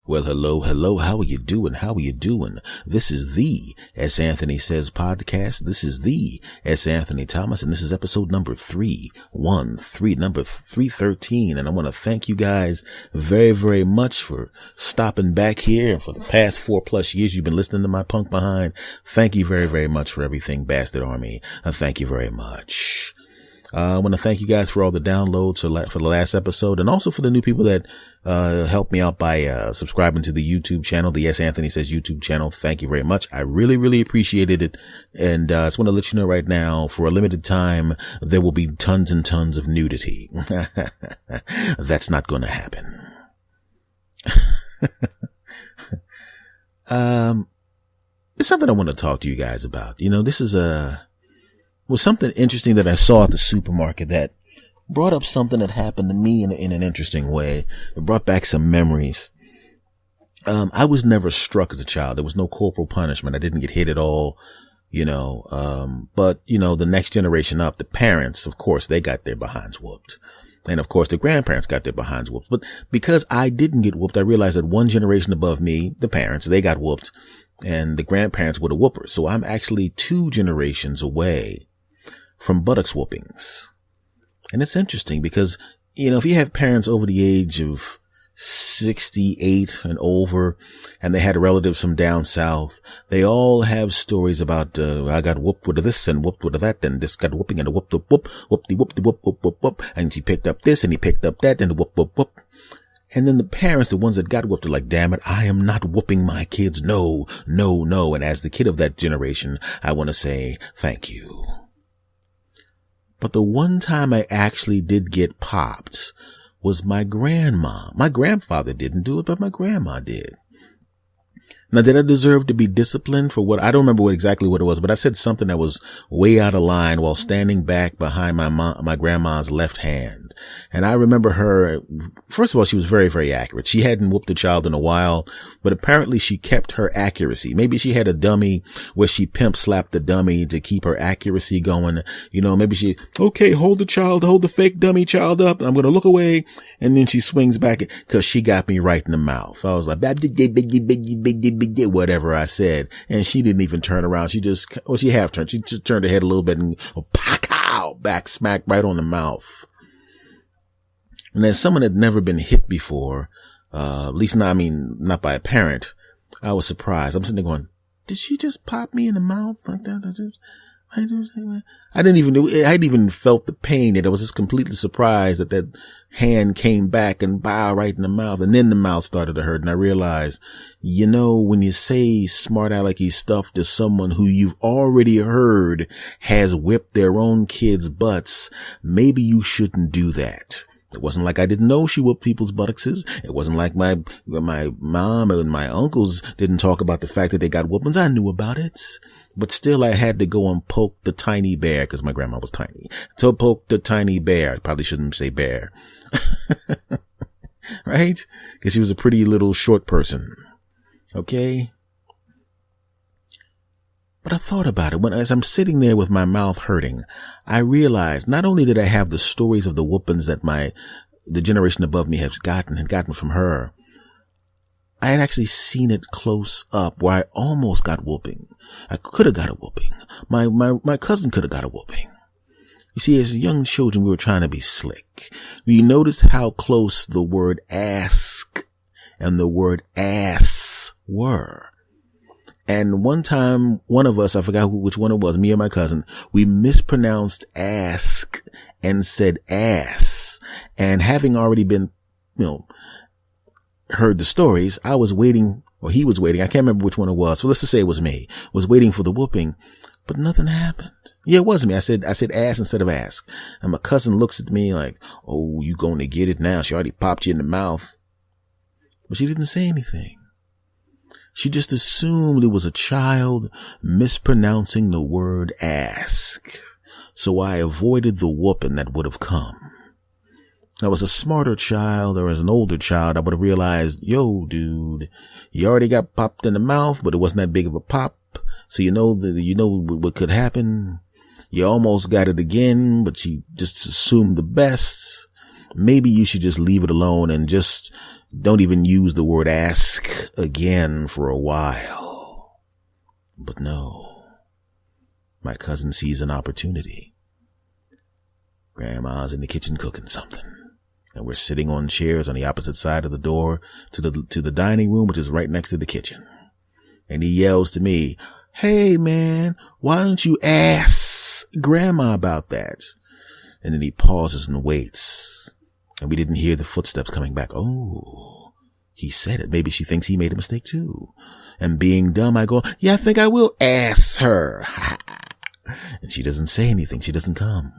Well, hello. How are you doing? This is the S. Anthony Says podcast. This is the S. Anthony Thomas, and this is episode number 313. And I want to thank you guys very, very much for stopping back here. And for the past 4+ years, you've been listening to my punk behind. Thank you very, very much for everything, Bastard Army. Thank you very much. I want to thank you guys for all the downloads for the last episode, and also for the new people that helped me out by subscribing to the YouTube channel, the S. Anthony Says YouTube channel. Thank you very much. I really, really appreciated it. And I just want to let you know right now, for a limited time, there will be tons and tons of nudity. That's not going to happen. It's something I want to talk to you guys about. You know, this is was something interesting that I saw at the supermarket that brought up something that happened to me in an interesting way. It brought back some memories. I was never struck as a child. There was no corporal punishment. I didn't get hit at all, but the next generation up, the parents, of course, they got their behinds whooped. And of course, the grandparents got their behinds whooped. But because I didn't get whooped, I realized that one generation above me, the parents, they got whooped, and the grandparents were the whoopers. So I'm actually 2 generations away from buttocks whoopings. And it's interesting because, if you have parents over the age of 68 and over, and they had relatives from down south, they all have stories about, I got whooped with this and whooped with that, and this got whooping and whoop, and she picked up this and he picked up that and whoop. And then the parents, the ones that got whooped, are like, damn it, I am not whooping my kids. No. And as the kid of that generation, I want to say thank you. But the one time I actually did get popped was my grandma. My grandfather didn't do it, but my grandma did. Now, did I deserve to be disciplined for what? I don't remember exactly what it was, but I said something that was way out of line while standing back behind my grandma's left hand. And I remember her, first of all, she was very, very accurate. She hadn't whooped a child in a while, but apparently she kept her accuracy. Maybe she had a dummy where she pimp slapped the dummy to keep her accuracy going. Maybe okay, hold the fake dummy child up. I'm going to look away. And then she swings back because she got me right in the mouth. I was like, whatever I said. And she didn't even turn around. She half turned. She just turned her head a little bit and back smack right on the mouth. And as someone had never been hit before, at least not by a parent, I was surprised. I'm sitting there going, did she just pop me in the mouth like that? I hadn't even felt the pain yet. I was just completely surprised that hand came back and bow right in the mouth. And then the mouth started to hurt. And I realized, when you say smart alecky stuff to someone who you've already heard has whipped their own kids' butts, maybe you shouldn't do that. It wasn't like I didn't know she whooped people's buttocks. It wasn't like my mom and my uncles didn't talk about the fact that they got whoopings. I knew about it. But still, I had to go and poke the tiny bear, because my grandma was tiny. To poke the tiny bear. I probably shouldn't say bear. Right? Because she was a pretty little short person. Okay? But I thought about it. As I'm sitting there with my mouth hurting, I realized not only did I have the stories of the whoopings that the generation above me had gotten from her, I had actually seen it close up where I almost got whooping. I could have got a whooping. My cousin could have got a whooping. You see, as young children, we were trying to be slick. We noticed how close the word ask and the word ass were. And one time, one of us, I forgot which one it was, me and my cousin, we mispronounced ask and said ass. And having already been, heard the stories, I was waiting, or he was waiting. I can't remember which one it was. So let's just say it was me. Was waiting for the whooping, but nothing happened. Yeah, it was me. I said ass instead of ask. And my cousin looks at me like, oh, you going to get it now. She already popped you in the mouth. But she didn't say anything. She just assumed it was a child mispronouncing the word ask. So I avoided the whooping that would have come. I was a smarter child, or as an older child, I would have realized, yo, dude, you already got popped in the mouth, but it wasn't that big of a pop. So you know what could happen. You almost got it again, but you just assumed the best. maybe you should just leave it alone and just don't even use the word ask again for a while. But no, my cousin sees an opportunity. Grandma's in the kitchen cooking something, and we're sitting on chairs on the opposite side of the door to the dining room, which is right next to the kitchen. And he yells to me, "Hey man, why don't you ask Grandma about that?" And then he pauses and waits, and we didn't hear the footsteps coming back. Oh, he said it. Maybe she thinks he made a mistake too. And being dumb, I go, "Yeah, I think I will ask her." And she doesn't say anything. She doesn't come.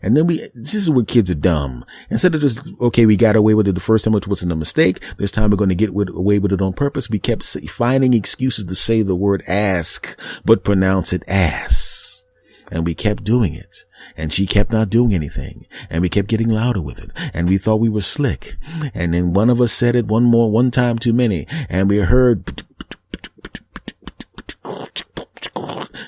And then this is where kids are dumb. Instead of just, okay, we got away with it the first time, which wasn't a mistake. This time we're going to get away with it on purpose. We kept finding excuses to say the word ask, but pronounce it ass. And we kept doing it. And she kept not doing anything. And we kept getting louder with it. And we thought we were slick. And then one of us said it one time too many. And we heard,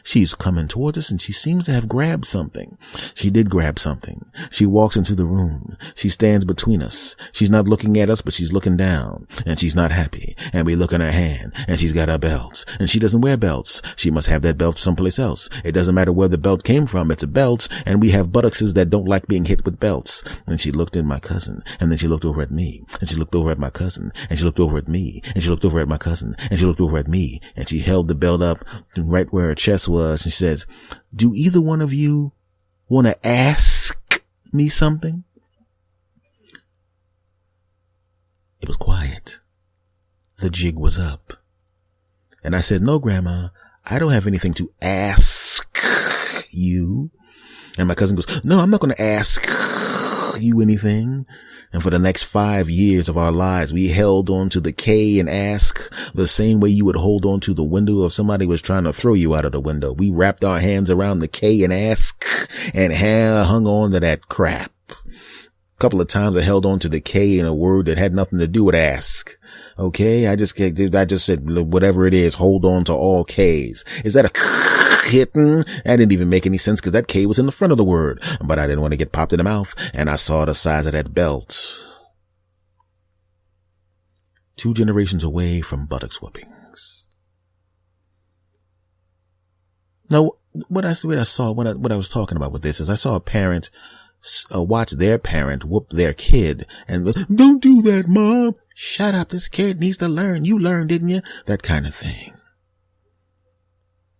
she's coming towards us, and she seems to have grabbed something. She did grab something. She walks into the room. She stands between us. She's not looking at us, but she's looking down, and she's not happy. And we look in her hand, and she's got her belts, and she doesn't wear belts. She must have that belt someplace else. It doesn't matter where the belt came from. It's a belt, and we have buttocks that don't like being hit with belts. And she looked at my cousin, and then she looked over at me, and she looked over at my cousin, and she looked over at me, and she looked over at my cousin, and she looked over at me, and she held the belt up right where her chest was, and she says, "Do either one of you want to ask me something?" It was quiet. The jig was up. And I said, "No, Grandma, I don't have anything to ask you." And my cousin goes, "No, I'm not going to ask you anything." And for the next 5 years of our lives, we held on to the K and ask the same way you would hold on to the window if somebody was trying to throw you out of the window. We wrapped our hands around the K and ask and hung on to that crap. A couple of times I held on to the K in a word that had nothing to do with ask. Okay. I just said, whatever it is, hold on to all K's. Is that a hitting? That didn't even make any sense because that K was in the front of the word, but I didn't want to get popped in the mouth, and I saw the size of that belt. 2 generations away from buttocks whippings. Now, what I was talking about with this is I saw a parent watch their parent whoop their kid and, "Don't do that, Mom. Shut up. This kid needs to learn. You learned, didn't you?" That kind of thing.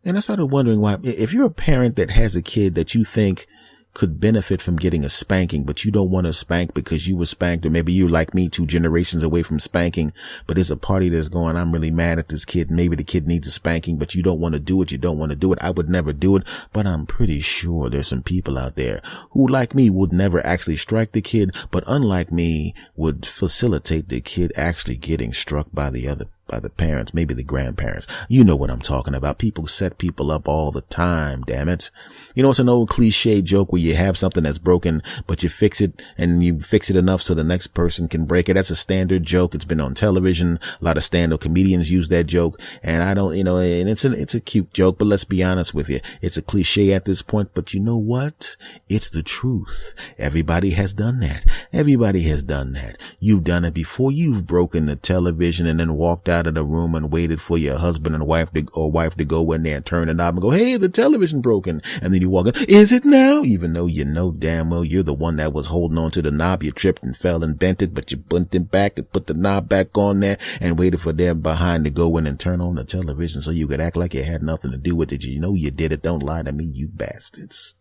And I started wondering why, if you're a parent that has a kid that you think could benefit from getting a spanking, but you don't want to spank because you were spanked, or maybe you like me 2 generations away from spanking, but there's a party that's going, "I'm really mad at this kid. Maybe the kid needs a spanking, but you don't want to do it. You don't want to do it." I would never do it, but I'm pretty sure there's some people out there who, like me, would never actually strike the kid, but unlike me, would facilitate the kid actually getting struck by the parents, maybe the grandparents. You know what I'm talking about. People set people up all the time, damn it. You know, it's an old cliche joke where you have something that's broken, but you fix it, and you fix it enough so the next person can break it. That's a standard joke. It's been on television. A lot of stand-up comedians use that joke, and I don't, and it's a cute joke, but let's be honest with you. It's a cliche at this point, but you know what? It's the truth. Everybody has done that. Everybody has done that. You've done it before. You've broken the television and then walked out of the room and waited for your husband and wife to go in there and turn the knob and go, "Hey, the television broken." And then you walk in, "Is it now?" Even though you know damn well you're the one that was holding on to the knob. You tripped and fell and bent it, but you bent it back and put the knob back on there and waited for them behind to go in and turn on the television so you could act like it had nothing to do with it. You know you did it. Don't lie to me, you bastards.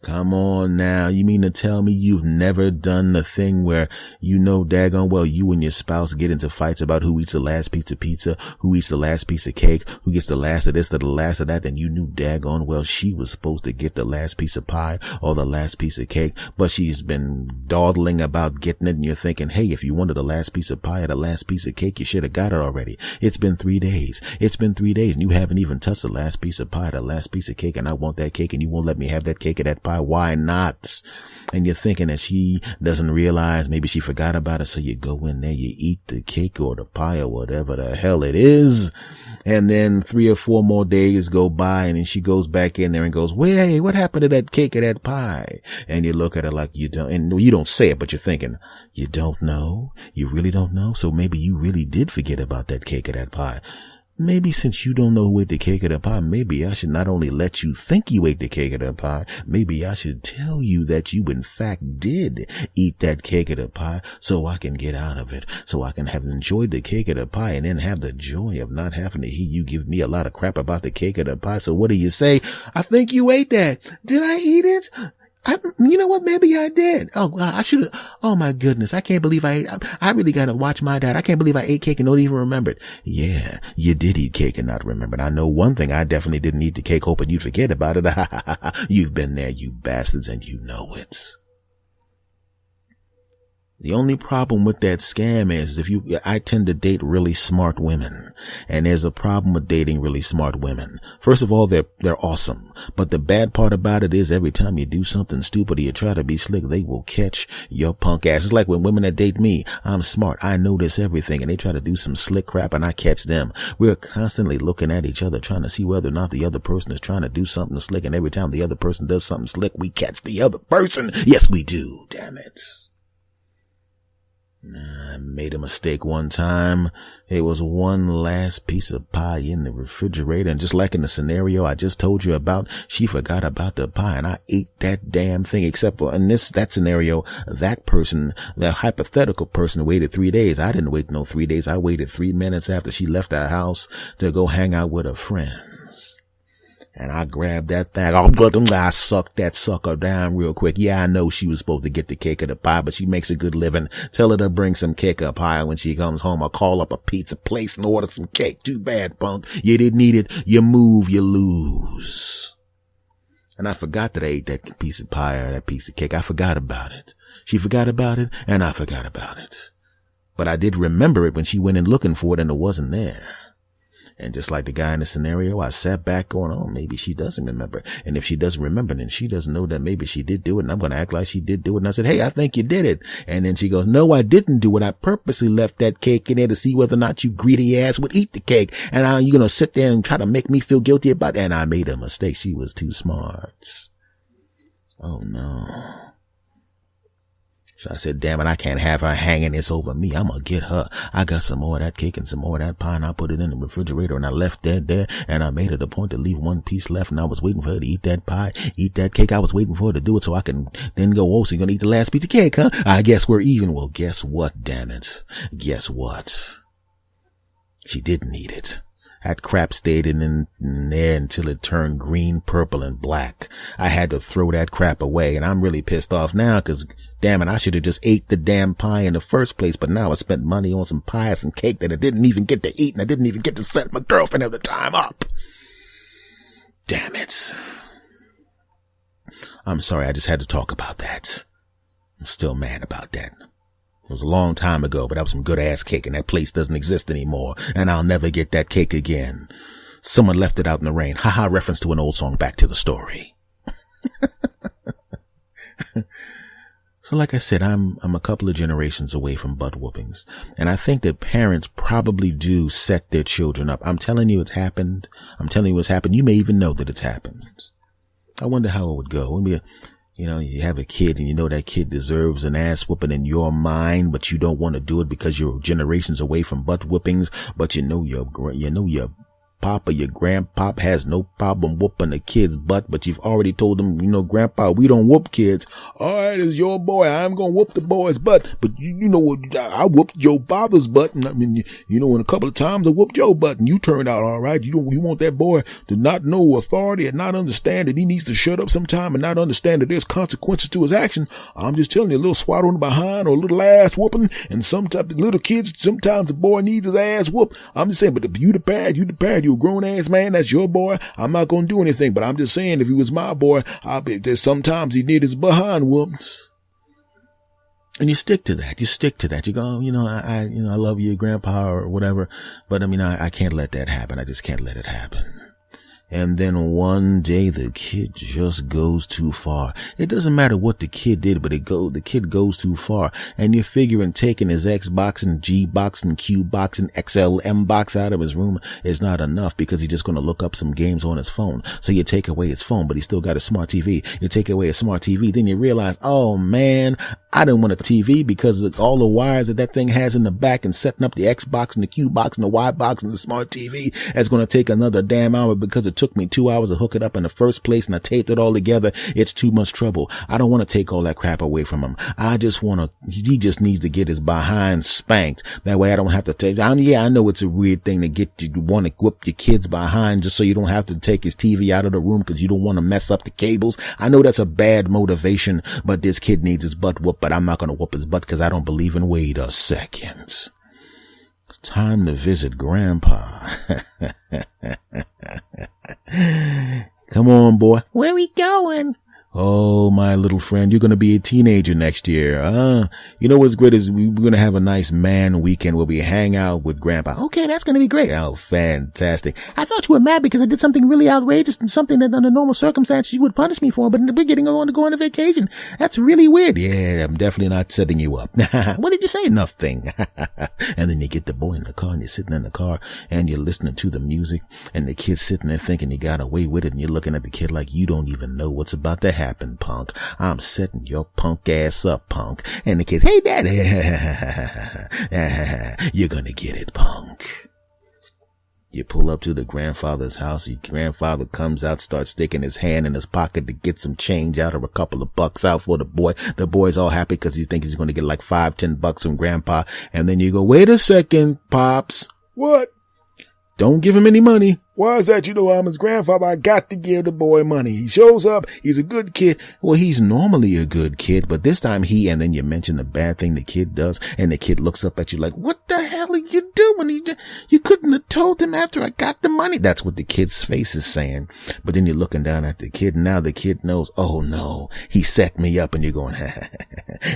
Come on now. You mean to tell me you've never done the thing where you know daggone well you and your spouse get into fights about who eats the last piece of pizza, who eats the last piece of cake, who gets the last of this or the last of that, and you knew daggone well she was supposed to get the last piece of pie or the last piece of cake, but she's been dawdling about getting it, and you're thinking, hey, if you wanted the last piece of pie or the last piece of cake, you should have got it already. It's been 3 days. It's been 3 days, and you haven't even touched the last piece of pie or the last piece of cake, and I want that cake, and you won't let me have that cake or that pie. pie. Why not? And you're thinking that she doesn't realize, maybe she forgot about it. So you go in there, you eat the cake or the pie or whatever the hell it is. And then 3 or 4 more days go by, and then she goes back in there and goes, well, hey, what happened to that cake or that pie? And you look at her like you don't, and you don't say it, but you're thinking, you don't know? You really don't know? So maybe you really did forget about that cake or that pie. Maybe since you don't know who ate the cake or the pie, maybe I should not only let you think you ate the cake or the pie, maybe I should tell you that you in fact did eat that cake or the pie so I can get out of it, so I can have enjoyed the cake or the pie and then have the joy of not having to hear you give me a lot of crap about the cake or the pie. So what do you say? I think you ate that. Did I eat it? You know what? Maybe I did. Oh, I should have. Oh my goodness. I can't believe I ate. I really got to watch my diet. I can't believe I ate cake and don't even remember it. Yeah, you did eat cake and not remember it. I know one thing. I definitely didn't eat the cake hoping you'd forget about it. You've been there, you bastards, and you know it. The only problem with that scam is I tend to date really smart women, and there's a problem with dating really smart women. First of all, they're awesome. But the bad part about it is every time you do something stupid or you try to be slick, they will catch your punk ass. It's like when women that date me, I'm smart. I notice everything, and they try to do some slick crap and I catch them. We're constantly looking at each other, trying to see whether or not the other person is trying to do something slick. And every time the other person does something slick, we catch the other person. Yes, we do. Damn it. I made a mistake one time. It was one last piece of pie in the refrigerator, and just like in the scenario I just told you about, she forgot about the pie and I ate that damn thing. Except for in that scenario, that hypothetical person waited 3 days. I didn't wait no 3 days. I waited 3 minutes after she left our house to go hang out with her friends. And I grabbed that thing. I sucked that sucker down real quick. Yeah, I know she was supposed to get the cake or the pie, but she makes a good living. Tell her to bring some cake or pie when she comes home. I'll call up a pizza place and order some cake. Too bad, punk. You didn't eat it. You move, you lose. And I forgot that I ate that piece of pie or that piece of cake. I forgot about it. She forgot about it, and I forgot about it. But I did remember it when she went in looking for it and it wasn't there. And just like the guy in the scenario, I sat back going, oh, maybe she doesn't remember. And if she doesn't remember, then she doesn't know that maybe she did do it. And I'm going to act like she did do it. And I said, hey, I think you did it. And then she goes, no, I didn't do it. I purposely left that cake in there to see whether or not you greedy ass would eat the cake. And you're going to sit there and try to make me feel guilty about it. And I made a mistake. She was too smart. Oh, no. So I said, damn it, I can't have her hanging this over me. I'm going to get her. I got some more of that cake and some more of that pie, and I put it in the refrigerator, and I left that there, and I made it a point to leave one piece left, and I was waiting for her to eat that pie, eat that cake. I was waiting for her to do it so I can then go, oh, so you're going to eat the last piece of cake, huh? I guess we're even. Well, guess what, damn it? Guess what? She didn't eat it. That crap stayed in there until it turned green, purple, and black. I had to throw that crap away, and I'm really pissed off now because, damn it, I should have just ate the damn pie in the first place, but now I spent money on some pie and some cake that I didn't even get to eat, and I didn't even get to set my girlfriend at the time up. Damn it. I'm sorry, I just had to talk about that. I'm still mad about that. It was a long time ago, but that was some good ass cake, and that place doesn't exist anymore, and I'll never get that cake again. Someone left it out in the rain. Haha, reference to an old song. Back to the story. So like I said, I'm a couple of generations away from butt whoopings, and I think that parents probably do set their children up. I'm telling you it's happened. I'm telling you it's happened. You may even know that it's happened. I wonder how it would go. You know, you have a kid and you know that kid deserves an ass whooping in your mind, but you don't want to do it because you're generations away from butt whoopings, but you know your papa, your grandpop has no problem whooping a kid's butt, but you've already told them, you know, grandpa, we don't whoop kids. All right, it's your boy. I'm going to whoop the boy's butt. But you know what? I whooped your father's butt. And I mean, you know, and a couple of times I whooped your butt and you turned out all right. You want that boy to not know authority and not understand that he needs to shut up sometime and not understand that there's consequences to his action. I'm just telling you, a little swat on the behind or a little ass whooping. And sometimes little kids, sometimes the boy needs his ass whooped. I'm just saying, but if you the parent, you a grown ass man, that's your boy. I'm not going to do anything, but I'm just saying, if he was my boy, there's sometimes he need his behind whooped. And you stick to that. You go, you know, I love you, grandpa, or whatever. But I mean, I can't let that happen. I just can't let it happen. And then one day the kid just goes too far. It doesn't matter what the kid did, but the kid goes too far. And you're figuring taking his Xbox and G box and Q box and XLM box out of his room is not enough, because he's just going to look up some games on his phone. So you take away his phone, but he's still got a smart TV. You take away a smart TV, then you realize, oh man, I didn't want a TV because of all the wires that thing has in the back, and setting up the Xbox and the Q box and the Y box and the smart TV is going to take another damn hour, because it took me 2 hours to hook it up in the first place and I taped it all together. It's too much trouble. I don't want to take all that crap away from him. He just needs to get his behind spanked. That way I don't have to take, I know it's a weird thing to get you to want to whip your kid's behind just so you don't have to take his TV out of the room because you don't want to mess up the cables. I know that's a bad motivation, but this kid needs his butt whooped, but I'm not going to whoop his butt because I don't believe in wait a second. Time to visit Grandpa. Come on, boy. Where we going? Oh, my little friend, you're going to be a teenager next year. You know what's great is we're going to have a nice man weekend where we hang out with Grandpa. Okay, that's going to be great. Oh, fantastic. I thought you were mad because I did something really outrageous and something that under normal circumstances you would punish me for, but we're getting on to go on a vacation. That's really weird. Yeah, I'm definitely not setting you up. What did you say? Nothing. And then you get the boy in the car and you're sitting in the car and you're listening to the music and the kid's sitting there thinking he got away with it, and you're looking at the kid like you don't even know what's about to happen, punk. I'm setting your punk ass up, punk. And the kid, hey, daddy, you're gonna get it, punk. You pull up to the grandfather's house. Your grandfather comes out, starts sticking his hand in his pocket to get some change out, or a couple of bucks out for the boy. The boy's all happy because he thinks he's going to get like $5-10 from Grandpa. And then you go, wait a second, Pops. What? Don't give him any money. Why is that? You know I'm his grandfather. I got to give the boy money. He shows up. He's a good kid. Well, he's normally a good kid, but this time and then you mention the bad thing the kid does, and the kid looks up at you like, what the hell are you doing? You couldn't have told him after I got the money. That's what the kid's face is saying. But then you're looking down at the kid, and now the kid knows, oh no, he set me up, and you're going,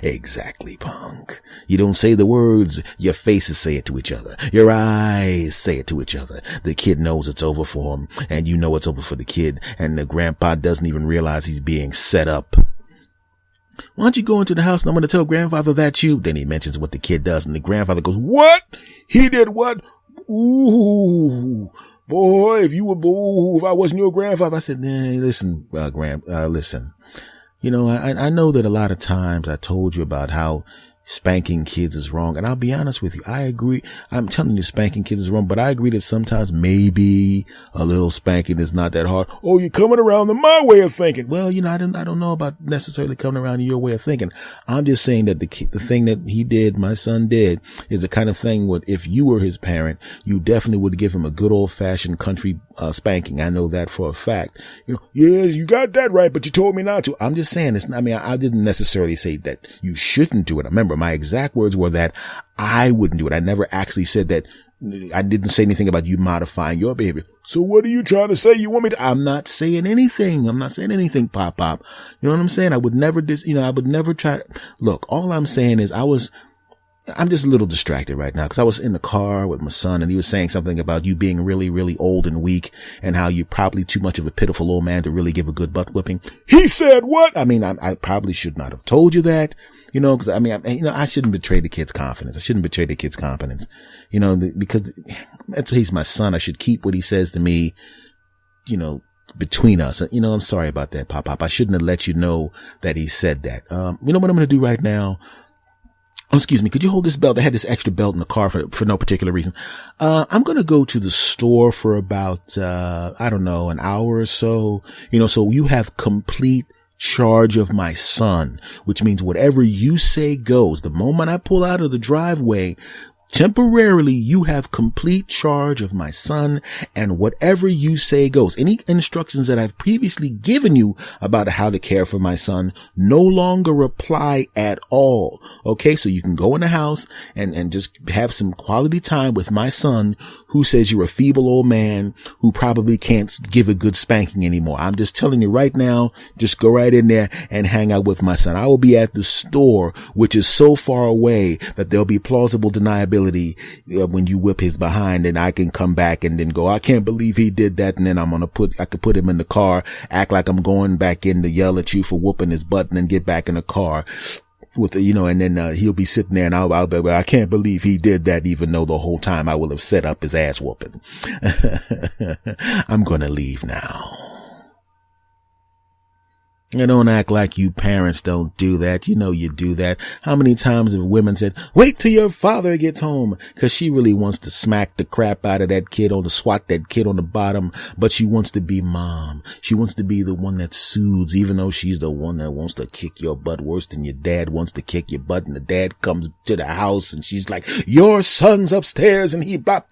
exactly, punk. You don't say the words. Your faces say it to each other. Your eyes say it to each other. The kid knows it's over for him, and you know it's over for the kid, and the grandpa doesn't even realize he's being set up. Why don't you go into the house and I'm going to tell grandfather that's you? Then he mentions what the kid does, and the grandfather goes, what? He did what? Ooh, boy, if I wasn't your grandfather. I said, listen, listen. You know, I know that a lot of times I told you about how spanking kids is wrong. And I'll be honest with you. I agree. I'm telling you spanking kids is wrong, but I agree that sometimes maybe a little spanking is not that hard. Oh, you're coming around to my way of thinking. Well, you know, I don't know about necessarily coming around to your way of thinking. I'm just saying that the thing that he did, my son did, is the kind of thing where if you were his parent, you definitely would give him a good old fashioned country spanking. I know that for a fact. You know, yeah, you got that right, but you told me not to. I'm just saying I didn't necessarily say that you shouldn't do it. Remember, my exact words were that I wouldn't do it. I never actually said that. I didn't say anything about you modifying your behavior. So what are you trying to say? You want me to? I'm not saying anything. I'm not saying anything, Pop. You know what I'm saying? I would never try to. Look, all I'm saying is I'm just a little distracted right now because I was in the car with my son and he was saying something about you being really, really old and weak and how you're probably too much of a pitiful old man to really give a good butt whipping. He said what? I mean, I probably should not have told you that, you know, because I shouldn't betray the kid's confidence. I shouldn't betray the kid's confidence, you know, because he's my son. I should keep what he says to me, you know, between us. You know, I'm sorry about that, Pop. I shouldn't have let you know that he said that. You know what I'm going to do right now? Oh, excuse me. Could you hold this belt? I had this extra belt in the car for no particular reason. I'm going to go to the store for about, I don't know, an hour or so, you know, so you have complete charge of my son, which means whatever you say goes. The moment I pull out of the driveway, temporarily, you have complete charge of my son, and whatever you say goes. Any instructions that I've previously given you about how to care for my son no longer apply at all. Okay, so you can go in the house and just have some quality time with my son, who says you're a feeble old man who probably can't give a good spanking anymore. I'm just telling you right now, just go right in there and hang out with my son. I will be at the store, which is so far away that there'll be plausible deniability possibility when you whip his behind, and I can come back and then go, I can't believe he did that. And then I could put him in the car, act like I'm going back in to yell at you for whooping his butt, and then get back in the car with and then he'll be sitting there, and I'll be, I can't believe he did that, even though the whole time I will have set up his ass whooping. I'm gonna leave now. And don't act like you parents don't do that. You know you do that. How many times have women said, wait till your father gets home? Cause she really wants to smack the crap out of that kid, or to swat that kid on the bottom. But she wants to be mom. She wants to be the one that soothes, even though she's the one that wants to kick your butt worse than your dad wants to kick your butt. And the dad comes to the house and she's like, your son's upstairs and he blop.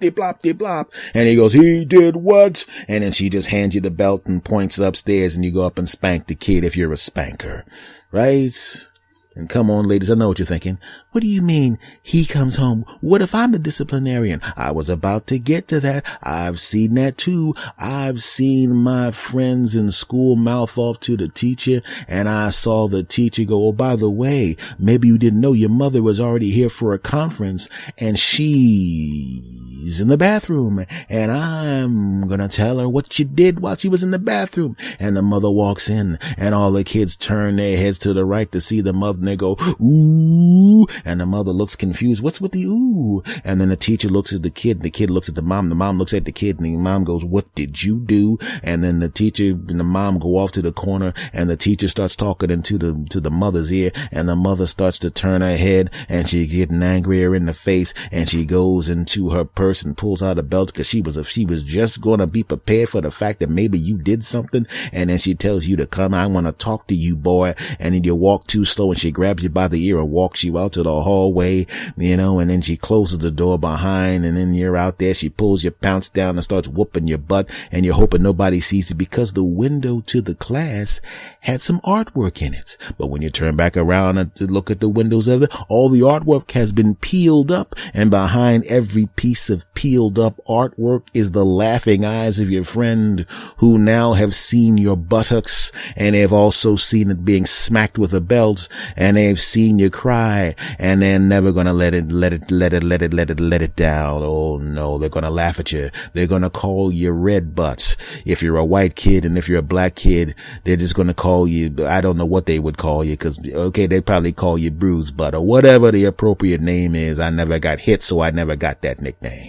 And he goes, he did what? And then she just hands you the belt and points upstairs, and you go up and spank the kid if you're a spanker, right? And come on, ladies, I know what you're thinking. What do you mean he comes home? What if I'm the disciplinarian? I was about to get to that. I've seen that too. I've seen my friends in school mouth off to the teacher, and I saw the teacher go, oh, by the way, maybe you didn't know your mother was already here for a conference, and she's in the bathroom, and I'm gonna tell her what she did while she was in the bathroom. And the mother walks in, and all the kids turn their heads to the right to see the mother, and they go, ooh, and the mother looks confused. What's with the ooh? And then the teacher looks at the kid looks at the mom looks at the kid, and the mom goes, what did you do? And then the teacher and the mom go off to the corner, and the teacher starts talking into the mother's ear, and the mother starts to turn her head, and she's getting angrier in the face, and she goes into her purse and pulls out a belt, because she was just going to be prepared for the fact that maybe you did something. And then she tells you to come, I want to talk to you, boy. And then you walk too slow, and she grabs you by the ear and walks you out to the hallway, and then she closes the door behind, and then you're out there. She pulls your pants down and starts whooping your butt, and you're hoping nobody sees it, because the window to the class had some artwork in it. But when you turn back around to look at the windows of it, all the artwork has been peeled up, and behind every piece of peeled up artwork is the laughing eyes of your friend, who now have seen your buttocks, and they've also seen it being smacked with a belt, and they've seen you cry, and they're never gonna let it down. Oh no, they're gonna laugh at you. They're gonna call you red butts if you're a white kid, and if you're a black kid, they're just gonna call you, I don't know what they would call you, cause okay, they probably call you bruised butt, or whatever the appropriate name is. I never got hit, so I never got that nickname.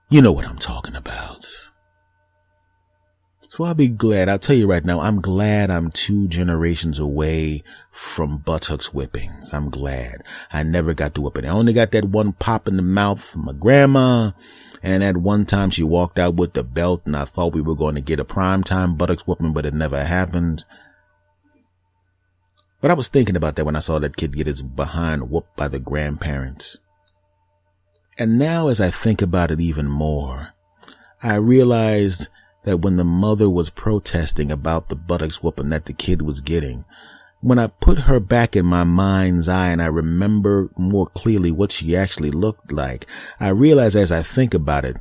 You know what I'm talking about. So I'll be glad. I'll tell you right now, I'm glad I'm 2 generations away from buttocks whippings. I'm glad. I never got to whipping. I only got that one pop in the mouth from my grandma. And at one time she walked out with the belt, and I thought we were going to get a primetime buttocks whipping, but it never happened. But I was thinking about that when I saw that kid get his behind whooped by the grandparents. And now as I think about it even more, I realized that when the mother was protesting about the buttocks whooping that the kid was getting, when I put her back in my mind's eye and I remember more clearly what she actually looked like, I realized as I think about it,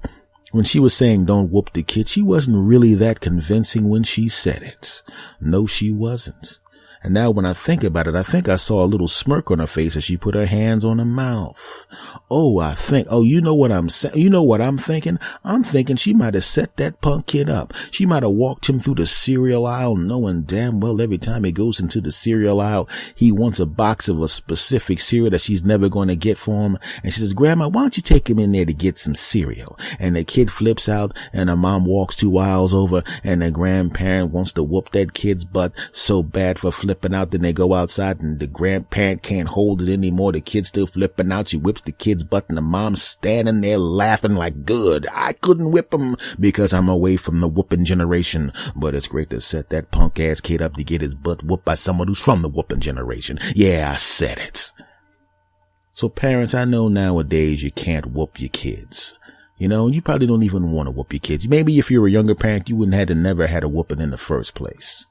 when she was saying don't whoop the kid, she wasn't really that convincing when she said it. No, she wasn't. And now when I think about it, I think I saw a little smirk on her face as she put her hands on her mouth. You know what I'm saying? You know what I'm thinking? I'm thinking she might have set that punk kid up. She might have walked him through the cereal aisle, knowing damn well every time he goes into the cereal aisle, he wants a box of a specific cereal that she's never going to get for him. And she says, Grandma, why don't you take him in there to get some cereal? And the kid flips out, and the mom walks 2 aisles over, and the grandparent wants to whoop that kid's butt so bad for flipping out. Then they go outside, and the grandparent can't hold it anymore. The kid's still flipping out. She whips the kid's butt, and the mom's standing there laughing like, good, I couldn't whip him because I'm away from the whooping generation. But it's great to set that punk ass kid up to get his butt whooped by someone who's from the whooping generation. Yeah, I said it. So parents, I know nowadays you can't whoop your kids. You probably don't even want to whoop your kids. Maybe if you're a younger parent, you wouldn't have never had a whooping in the first place.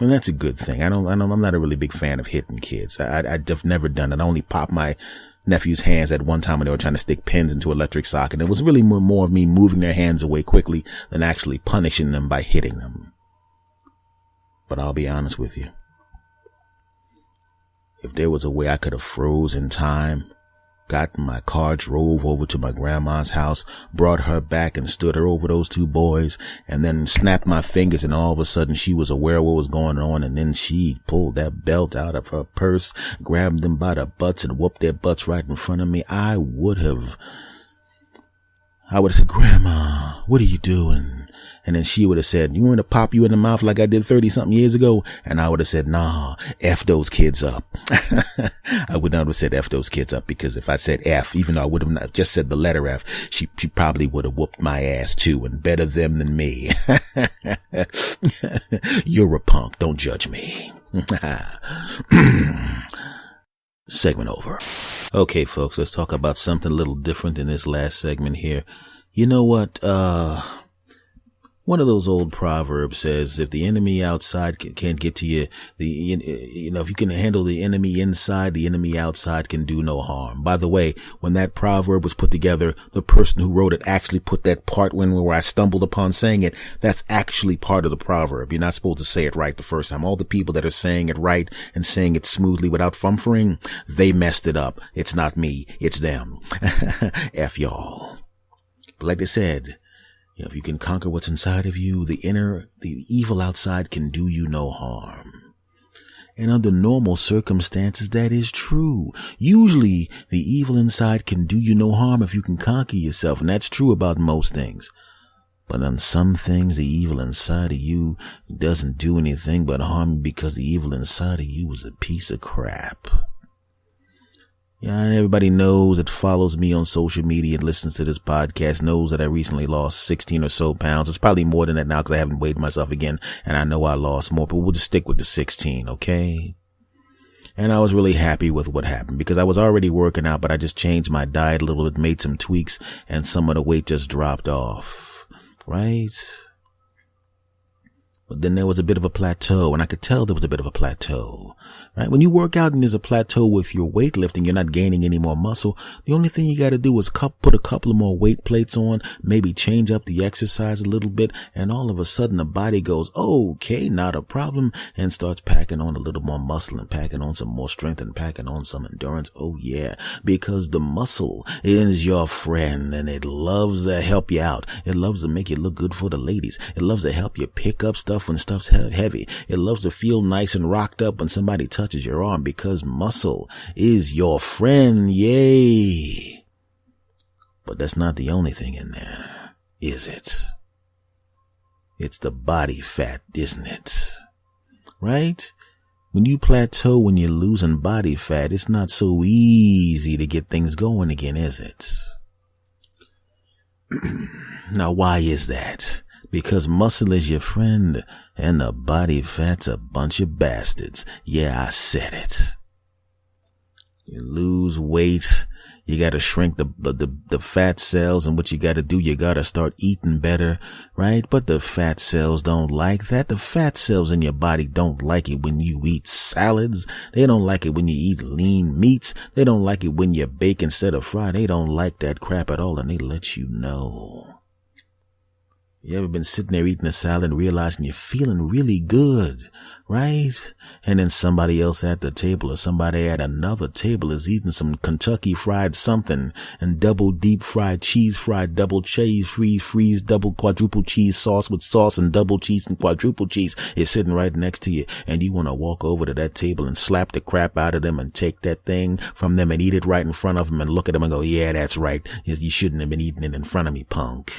And that's a good thing. I'm not a really big fan of hitting kids. I've never done it. I only popped my nephew's hands at one time when they were trying to stick pins into electric socket. It was really more of me moving their hands away quickly than actually punishing them by hitting them. But I'll be honest with you. If there was a way I could have frozen time, got in my car, drove over to my grandma's house, brought her back and stood her over those two boys, and then snapped my fingers, and all of a sudden she was aware of what was going on, and then she pulled that belt out of her purse, grabbed them by the butts and whooped their butts right in front of me, I would have said, Grandma, what are you doing? And then she would have said, you want to pop you in the mouth like I did 30-something years ago? And I would have said, nah, F those kids up. I would not have said F those kids up, because if I said F, even though I would have not just said the letter F, she probably would have whooped my ass too, and better them than me. You're a punk. Don't judge me. Segment over. Okay, folks, let's talk about something a little different in this last segment here. You know what? One of those old proverbs says, if the enemy outside can't get to you, if you can handle the enemy inside, the enemy outside can do no harm. By the way, when that proverb was put together, the person who wrote it actually put that part where I stumbled upon saying it. That's actually part of the proverb. You're not supposed to say it right the first time. All the people that are saying it right and saying it smoothly without fumfering, they messed it up. It's not me. It's them. F y'all. But like they said, if you can conquer what's inside of you, the evil outside can do you no harm. And under normal circumstances, that is true. Usually, the evil inside can do you no harm if you can conquer yourself, and that's true about most things. But on some things, the evil inside of you doesn't do anything but harm you, because the evil inside of you is a piece of crap. Yeah, and everybody knows that follows me on social media and listens to this podcast knows that I recently lost 16 or so pounds. It's probably more than that now because I haven't weighed myself again, and I know I lost more, but we'll just stick with the 16, okay? And I was really happy with what happened because I was already working out, but I just changed my diet a little bit, made some tweaks, and some of the weight just dropped off, right? But then there was a bit of a plateau, and I could tell there was a bit of a plateau, right? When you work out and there's a plateau with your weightlifting, you're not gaining any more muscle. The only thing you got to do is put a couple of more weight plates on, maybe change up the exercise a little bit, and all of a sudden the body goes, okay, not a problem, and starts packing on a little more muscle and packing on some more strength and packing on some endurance. Oh yeah, because the muscle is your friend, and it loves to help you out. It loves to make you look good for the ladies. It loves to help you pick up stuff when stuff's heavy. It loves to feel nice and rocked up when somebody touches your arm, because muscle is your friend. Yay. But that's not the only thing in there, is it? It's the body fat, isn't it? Right? When you plateau, when you're losing body fat, it's not so easy to get things going again, is it? Now, why is that? Because muscle is your friend and the body fat's a bunch of bastards. Yeah, I said it. You lose weight, you gotta shrink the fat cells, and what you gotta do, you gotta start eating better, right? But the fat cells don't like that. The fat cells in your body don't like it when you eat salads. They don't like it when you eat lean meats. They don't like it when you bake instead of fry. They don't like that crap at all, and they let you know. You ever been sitting there eating a salad and realizing you're feeling really good, right? And then somebody else at the table or somebody at another table is eating some Kentucky fried something and double deep fried cheese, fried double cheese, freeze double quadruple cheese sauce with sauce and double cheese and quadruple cheese is sitting right next to you. And you want to walk over to that table and slap the crap out of them and take that thing from them and eat it right in front of them and look at them and go, yeah, that's right. You shouldn't have been eating it in front of me, punk.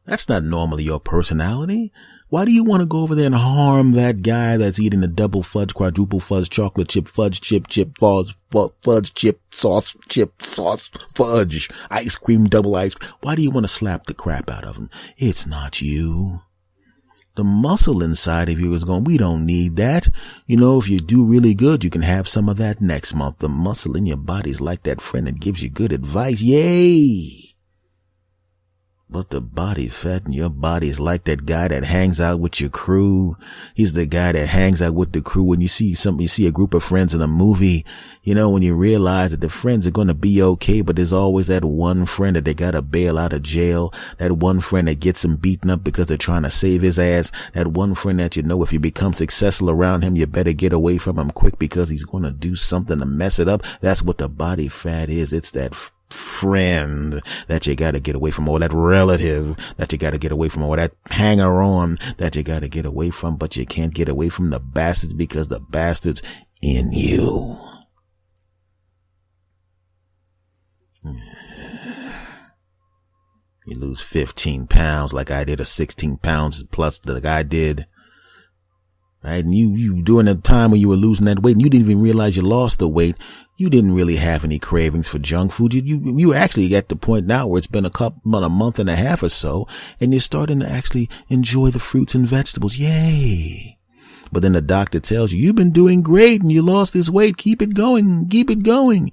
That's not normally your personality. Why do you want to go over there and harm that guy that's eating the double fudge, quadruple fudge, chocolate chip, fudge chip, fudge chip, sauce, fudge, ice cream, double ice? Why do you want to slap the crap out of him? It's not you. The muscle inside of you is going, we don't need that. You know, if you do really good, you can have some of that next month. The muscle in your body is like that friend that gives you good advice. Yay! But the body fat in your body is like that guy that hangs out with your crew. He's the guy that hangs out with the crew. When you see a group of friends in a movie, when you realize that the friends are going to be okay, but there's always that one friend that they got to bail out of jail. That one friend that gets him beaten up because they're trying to save his ass. That one friend that if you become successful around him, you better get away from him quick because he's going to do something to mess it up. That's what the body fat is. It's that friend that you got to get away from, or that relative that you got to get away from, or that hanger on that you got to get away from, but you can't get away from the bastards because the bastards in you. You lose 15 pounds like I did, or 16 pounds plus the guy did. Right? And you during the time when you were losing that weight and you didn't even realize you lost the weight, you didn't really have any cravings for junk food. You actually at the point now where it's been a month and a half or so, and you're starting to actually enjoy the fruits and vegetables. Yay. But then the doctor tells you, you've been doing great and you lost this weight. Keep it going. Keep it going.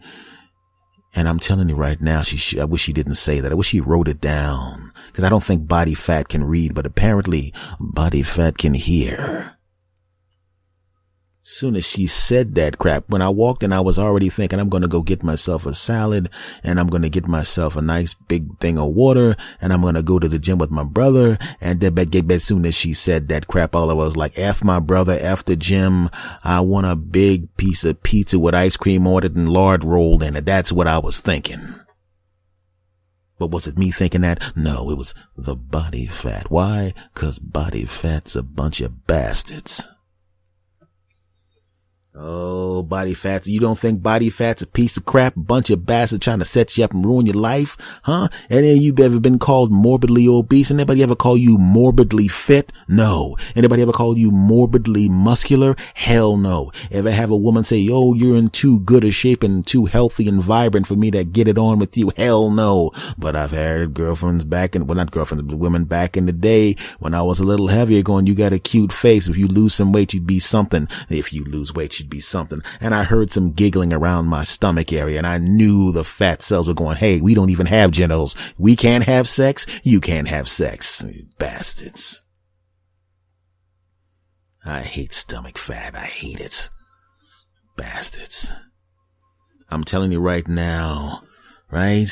And I'm telling you right now, I wish she didn't say that. I wish she wrote it down, because I don't think body fat can read, but apparently body fat can hear. Soon as she said that crap, when I walked in, I was already thinking I'm going to go get myself a salad, and I'm going to get myself a nice big thing of water, and I'm going to go to the gym with my brother. And then as soon as she said that crap, all I was like, F my brother, F the gym. I want a big piece of pizza with ice cream on it and lard rolled in it. That's what I was thinking. But was it me thinking that? No, it was the body fat. Why? 'Cause body fat's a bunch of bastards. Oh, body fat. You don't think body fat's a piece of crap? A bunch of bastards trying to set you up and ruin your life? Huh? And then you've ever been called morbidly obese? Anybody ever call you morbidly fit? No. Anybody ever call you morbidly muscular? Hell no. Ever have a woman say, oh, you're in too good a shape and too healthy and vibrant for me to get it on with you? Hell no. But I've had girlfriends not girlfriends, but women back in the day when I was a little heavier going, you got a cute face. If you lose some weight, you'd be something. If you lose weight, be something. And I heard some giggling around my stomach area, and I knew the fat cells were going, hey, we don't even have genitals. We can't have sex. You can't have sex. Bastards. I hate stomach fat. I hate it. Bastards. I'm telling you right now, right?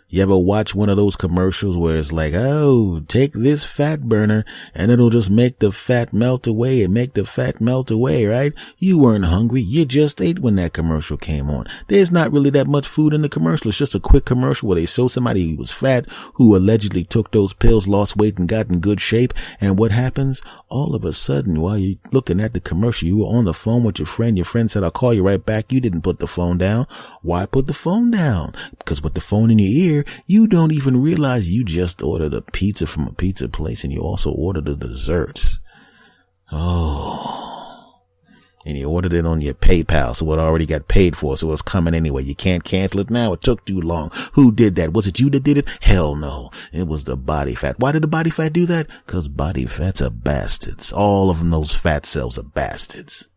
You ever watch one of those commercials where it's like, oh, take this fat burner and it'll just make the fat melt away and make the fat melt away, right? You weren't hungry. You just ate when that commercial came on. There's not really that much food in the commercial. It's just a quick commercial where they show somebody who was fat, who allegedly took those pills, lost weight, and got in good shape. And what happens? All of a sudden, while you're looking at the commercial, you were on the phone with your friend. Your friend said, I'll call you right back. You didn't put the phone down. Why put the phone down? Because with the phone in your ear, you don't even realize you just ordered a pizza from a pizza place, and you also ordered a dessert. Oh. And you ordered it on your PayPal, so it already got paid for, so it's coming anyway. You can't cancel it now. It took too long. Who did that? Was it you that did it? Hell no. It was the body fat. Why did the body fat do that? 'Cause body fats are bastards. All of them, those fat cells are bastards.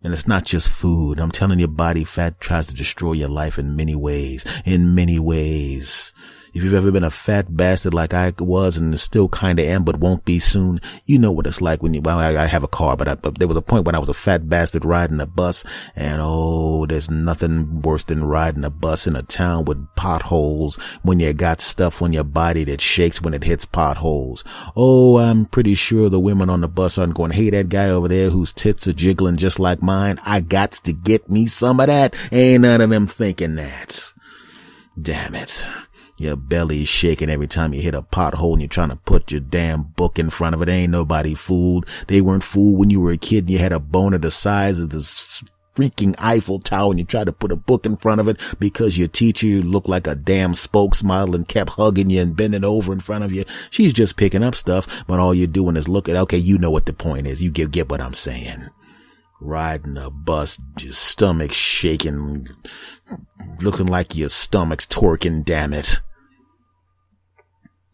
And it's not just food. I'm telling you, body fat tries to destroy your life in many ways. In many ways. If you've ever been a fat bastard like I was and still kind of am but won't be soon, you know what it's like when I have a car, but there was a point when I was a fat bastard riding a bus, and oh, there's nothing worse than riding a bus in a town with potholes when you got stuff on your body that shakes when it hits potholes. Oh, I'm pretty sure the women on the bus aren't going, hey, that guy over there whose tits are jiggling just like mine, I gots to get me some of that. Ain't none of them thinking that. Damn it. Your belly's shaking every time you hit a pothole and you're trying to put your damn book in front of it. Ain't nobody fooled. They weren't fooled when you were a kid and you had a boner the size of this freaking Eiffel Tower and you tried to put a book in front of it because your teacher looked like a damn spokesmodel and kept hugging you and bending over in front of you. She's just picking up stuff, but all you're doing is look at, okay, you know what the point is. You get what I'm saying. Riding a bus, your stomach shaking, looking like your stomach's twerking, damn it.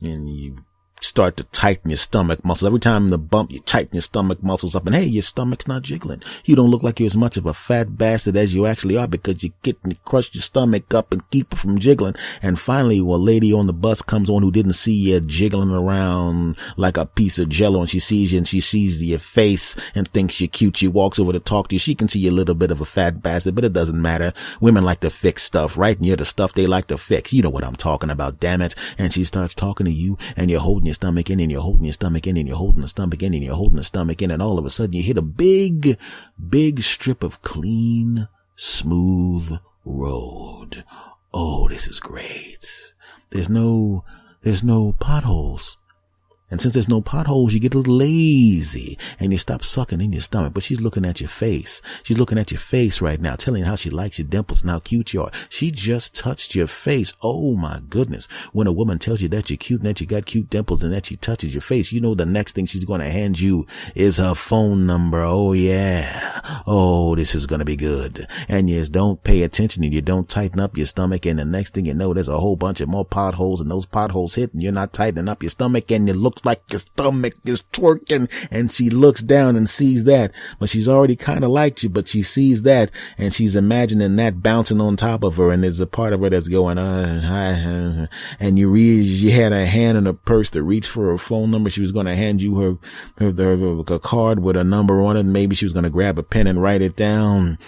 And you start to tighten your stomach muscles. Every time in the bump, you tighten your stomach muscles up, and hey, your stomach's not jiggling. You don't look like you're as much of a fat bastard as you actually are, because you get and crush your stomach up and keep it from jiggling. And finally, a lady on the bus comes on who didn't see you jiggling around like a piece of jello, and she sees you and she sees your face and thinks you're cute. She walks over to talk to you. She can see you're a little bit of a fat bastard, but it doesn't matter. Women like to fix stuff, right? And you're the stuff they like to fix. You know what I'm talking about, damn it. And she starts talking to you, and you're holding your stomach in, and you're holding your stomach in, and you're holding the stomach in, and you're holding the stomach in, and all of a sudden you hit a big strip of clean, smooth road. Oh, this is great. There's no potholes. And since there's no potholes, you get a little lazy and you stop sucking in your stomach. But she's looking at your face. She's looking at your face right now, telling you how she likes your dimples and how cute you are. She just touched your face. Oh my goodness. When a woman tells you that you're cute and that you got cute dimples and that she touches your face, you know the next thing she's going to hand you is her phone number. Oh yeah. Oh, this is going to be good. And you just don't pay attention and you don't tighten up your stomach. And the next thing you know, there's a whole bunch of more potholes, and those potholes hit and you're not tightening up your stomach, and it looks like your stomach is twerking. And she looks down and sees that, but she's already kind of liked you, but she sees that and she's imagining that bouncing on top of her, and there's a part of her that's going and you had a hand in her purse to reach for her phone number. She was going to hand you her card with a number on it, and maybe she was going to grab a pen and write it down.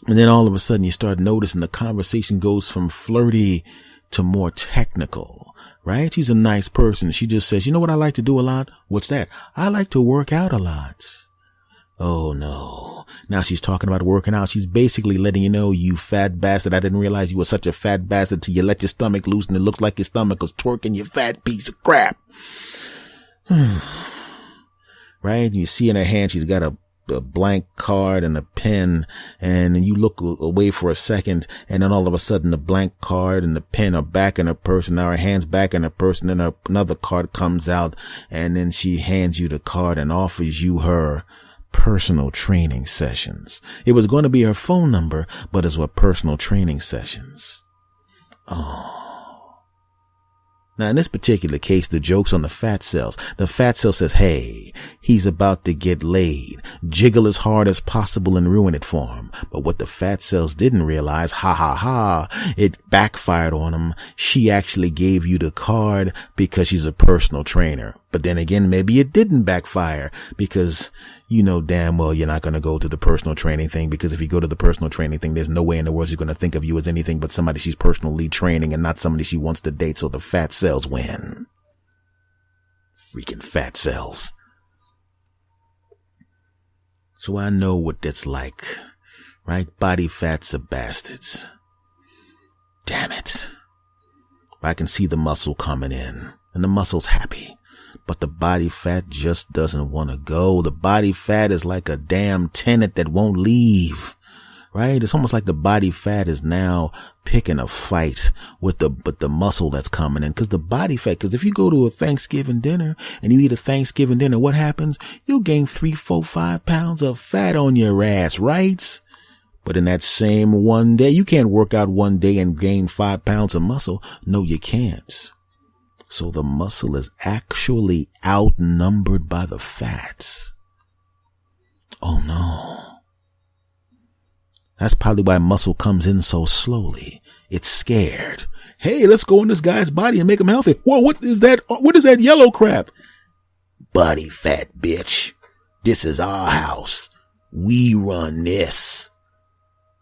And then all of a sudden you start noticing the conversation goes from flirty to more technical. Right? She's a nice person. She just says, you know what I like to do a lot? What's that? I like to work out a lot. Oh no. Now she's talking about working out. She's basically letting you know, you fat bastard, I didn't realize you were such a fat bastard till you let your stomach loose and it looks like your stomach was twerking, you fat piece of crap. Right? And you see in her hand, she's got a blank card and a pen, and you look away for a second, and then all of a sudden the blank card and the pen are back in her purse, and now her hand's back in her purse, and then another card comes out, and then she hands you the card and offers you her personal training sessions. It was going to be her phone number, but it's what personal training sessions. Oh. Now, in this particular case, the joke's on the fat cells. The fat cell says, hey, he's about to get laid. Jiggle as hard as possible and ruin it for him. But what the fat cells didn't realize, it backfired on him. She actually gave you the card because she's a personal trainer. But then again, maybe it didn't backfire, because you know damn well you're not going to go to the personal training thing, because if you go to the personal training thing, there's no way in the world she's going to think of you as anything but somebody she's personally training and not somebody she wants to date. So the fat cells win. Freaking fat cells. So I know what that's like, right? Body fats are bastards. Damn it. I can see the muscle coming in, and the muscle's happy. But the body fat just doesn't want to go. The body fat is like a damn tenant that won't leave, right? It's almost like the body fat is now picking a fight with the muscle that's coming in. Because the body fat, because if you go to a Thanksgiving dinner and you eat a Thanksgiving dinner, what happens? You'll gain 3, 4, 5 pounds of fat on your ass, right? But in that same one day, you can't work out one day and gain 5 pounds of muscle. No, you can't. So the muscle is actually outnumbered by the fat. Oh no. That's probably why muscle comes in so slowly. It's scared. Hey, let's go in this guy's body and make him healthy. Whoa, what is that? What is that yellow crap? Body fat, bitch. This is our house. We run this.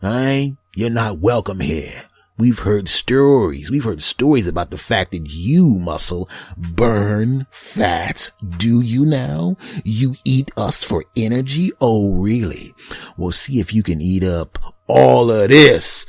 Alright? You're not welcome here. We've heard stories. We've heard stories about the fact that you, muscle, burn fat. Do you now? You eat us for energy? Oh, really? Well, see if you can eat up all of this.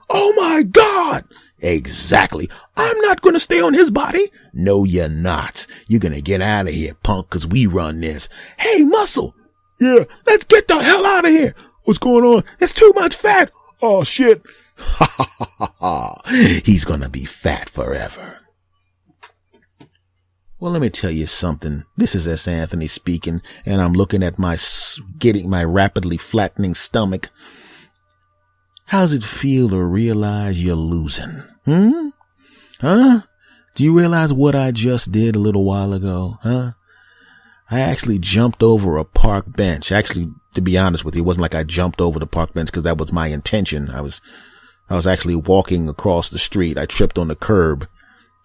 Oh my God! Exactly. I'm not going to stay on his body. No, you're not. You're going to get out of here, punk, because we run this. Hey, muscle. Yeah, let's get the hell out of here. What's going on? There's too much fat. Oh, shit. Ha ha ha ha. He's gonna be fat forever. Well, let me tell you something. This is S. Anthony speaking, and I'm looking at my rapidly flattening stomach. How's it feel to realize you're losing? Huh? Do you realize what I just did a little while ago? Huh? I actually jumped over a park bench. Actually, to be honest with you, it wasn't like I jumped over the park bench because that was my intention. I was actually walking across the street. I tripped on the curb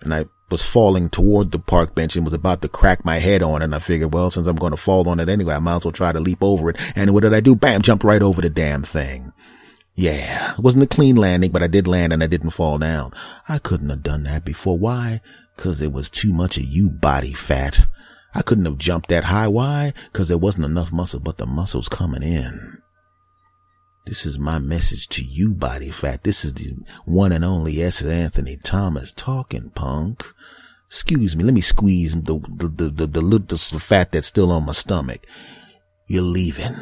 and I was falling toward the park bench and was about to crack my head on it. And I figured, well, since I'm going to fall on it anyway, I might as well try to leap over it. And what did I do? Bam, jumped right over the damn thing. Yeah, it wasn't a clean landing, but I did land and I didn't fall down. I couldn't have done that before. Why? Because there was too much of you body fat. I couldn't have jumped that high. Why? Because there wasn't enough muscle, but the muscle's coming in. This is my message to you, body fat. This is the one and only S. Anthony Thomas talking, punk. Excuse me, let me squeeze the fat that's still on my stomach. You're leaving.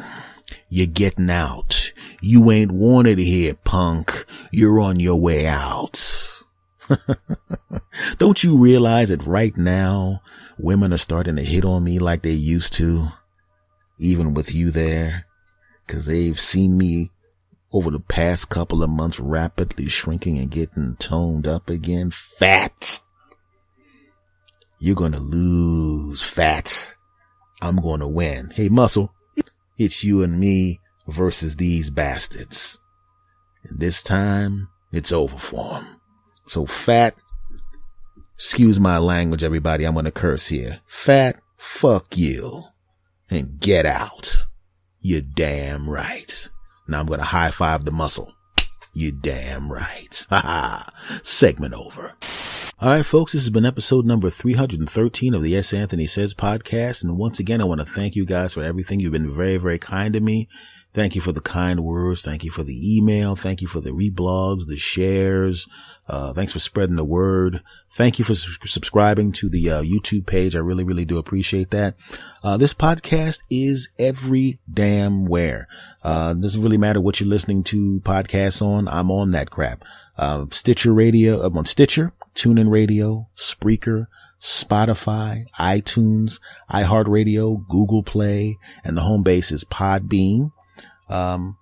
You're getting out. You ain't wanted here, punk. You're on your way out. Don't you realize that right now women are starting to hit on me like they used to, even with you there? Because they've seen me over the past couple of months rapidly shrinking and getting toned up again. Fat. You're going to lose, fat. I'm going to win. Hey, muscle, it's you and me versus these bastards. And this time, it's over for them. So fat, excuse my language, everybody. I'm going to curse here. Fat, fuck you. And get out. You're damn right. Now I'm going to high five the muscle. You're damn right. Ha ha. Segment over. All right, folks, this has been episode number 313 of the S. Anthony Says podcast. And once again, I want to thank you guys for everything. You've been very, very kind to me. Thank you for the kind words. Thank you for the email. Thank you for the reblogs, the shares. Thanks for spreading the word. Thank you for subscribing to the YouTube page. I really, really do appreciate that. This podcast is every damn where. Doesn't really matter what you're listening to podcasts on. I'm on that crap. Stitcher Radio, I'm on Stitcher, TuneIn Radio, Spreaker, Spotify, iTunes, iHeartRadio, Google Play, and the home base is Podbean. On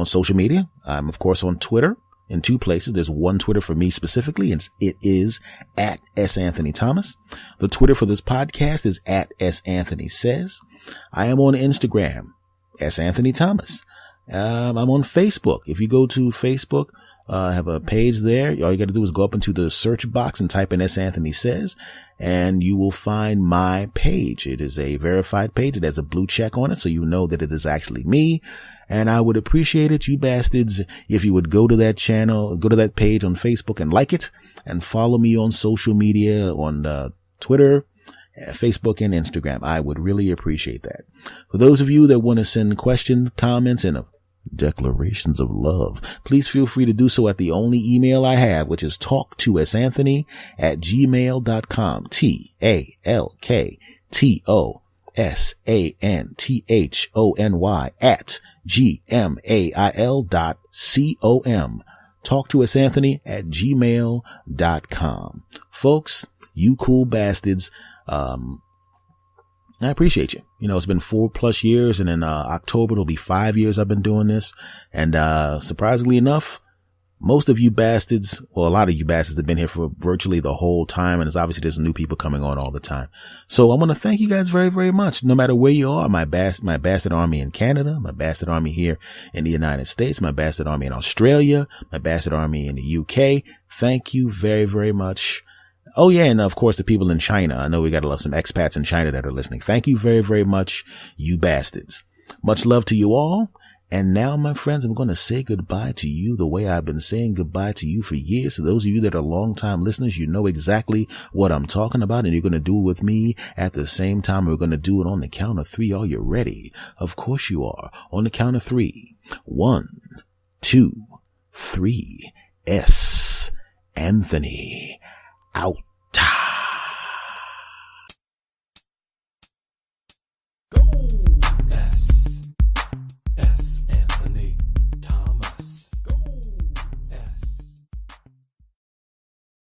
social media, I'm of course on Twitter in two places. There's one Twitter for me specifically, and it is at S. Anthony Thomas. The Twitter for this podcast is at S. Anthony Says. I am on Instagram, S. Anthony Thomas. I'm on Facebook. If you go to Facebook, I have a page there. All you got to do is go up into the search box and type in S. Anthony Says, and you will find my page. It is a verified page. It has a blue check on it, so you know that it is actually me. And I would appreciate it, you bastards, if you would go to that channel, go to that page on Facebook and like it, and follow me on social media on Twitter, Facebook, and Instagram. I would really appreciate that. For those of you that want to send questions, comments, and declarations of love, please feel free to do so at the only email I have, which is talktosanthony@gmail.com. TalkToSanthony@gmail.com. talktosanthony@gmail.com. Folks, you cool bastards. I appreciate you. You know, it's been 4+ years, and in October it'll be 5 years I've been doing this. And surprisingly enough, most of you bastards, well, a lot of you bastards have been here for virtually the whole time, and there's new people coming on all the time. So I want to thank you guys very, very much. No matter where you are, my bastard army in Canada, my bastard army here in the United States, my bastard army in Australia, my bastard army in the UK. Thank you very, very much. Oh yeah, and of course the people in China. I know we gotta love some expats in China that are listening. Thank you very, very much, you bastards. Much love to you all. And now, my friends, I'm going to say goodbye to you the way I've been saying goodbye to you for years. So those of you that are longtime listeners, you know exactly what I'm talking about, and you're going to do it with me at the same time. We're going to do it on the count of 3. Are you ready? Of course you are. On the count of 3. 1, 2, 3. S. Anthony out.